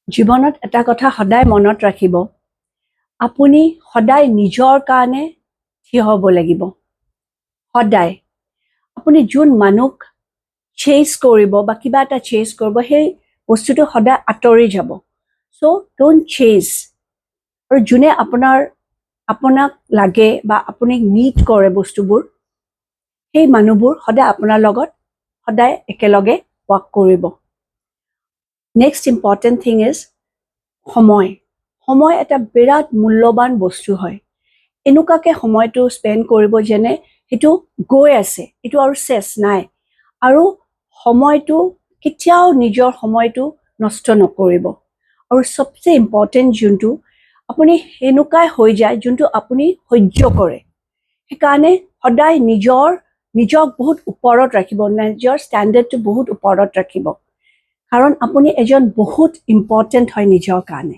জীৱনত এটা কথা সদায় মনত ৰাখিব, আপুনি সদায় নিজৰ কাৰণে থিয় হ'ব লাগিব। সদায় আপুনি যোন মানুহক চেজ কৰিব বা কিবা এটা চেজ কৰিব, সেই বস্তুটো সদায় আঁতৰি যাব। চ' ডোন্ট চেজ। আৰু যোনে আপোনাক লাগে বা আপুনি নিড কৰে বস্তুবোৰ, সেই মানুহবোৰ সদায় আপোনাৰ লগত সদায় একেলগে ৱৰ্ক কৰিব। নেক্সট ইম্পৰ্টেণ্ট থিং ইজ সময়। সময় এটা বিৰাট মূল্যৱান বস্তু হয়। এনেকুৱাকৈ সময়টো স্পেণ্ড কৰিব যেনে সেইটো গৈ আছে, এইটো আৰু চেছ নাই। আৰু সময়টো কেতিয়াও নিজৰ সময়টো নষ্ট নকৰিব। আৰু চবচে ইম্পৰ্টেণ্ট যোনটো, আপুনি সেনেকুৱাই হৈ যায় যোনটো আপুনি সহ্য কৰে। সেইকাৰণে সদায় নিজক বহুত ওপৰত ৰাখিব, নিজৰ ষ্টেণ্ডাৰ্ডটো বহুত ওপৰত ৰাখিব। কাৰণ আপুনি এজন বহুত ইম্পৰ্টেণ্ট হয় নিজৰ কাৰণে।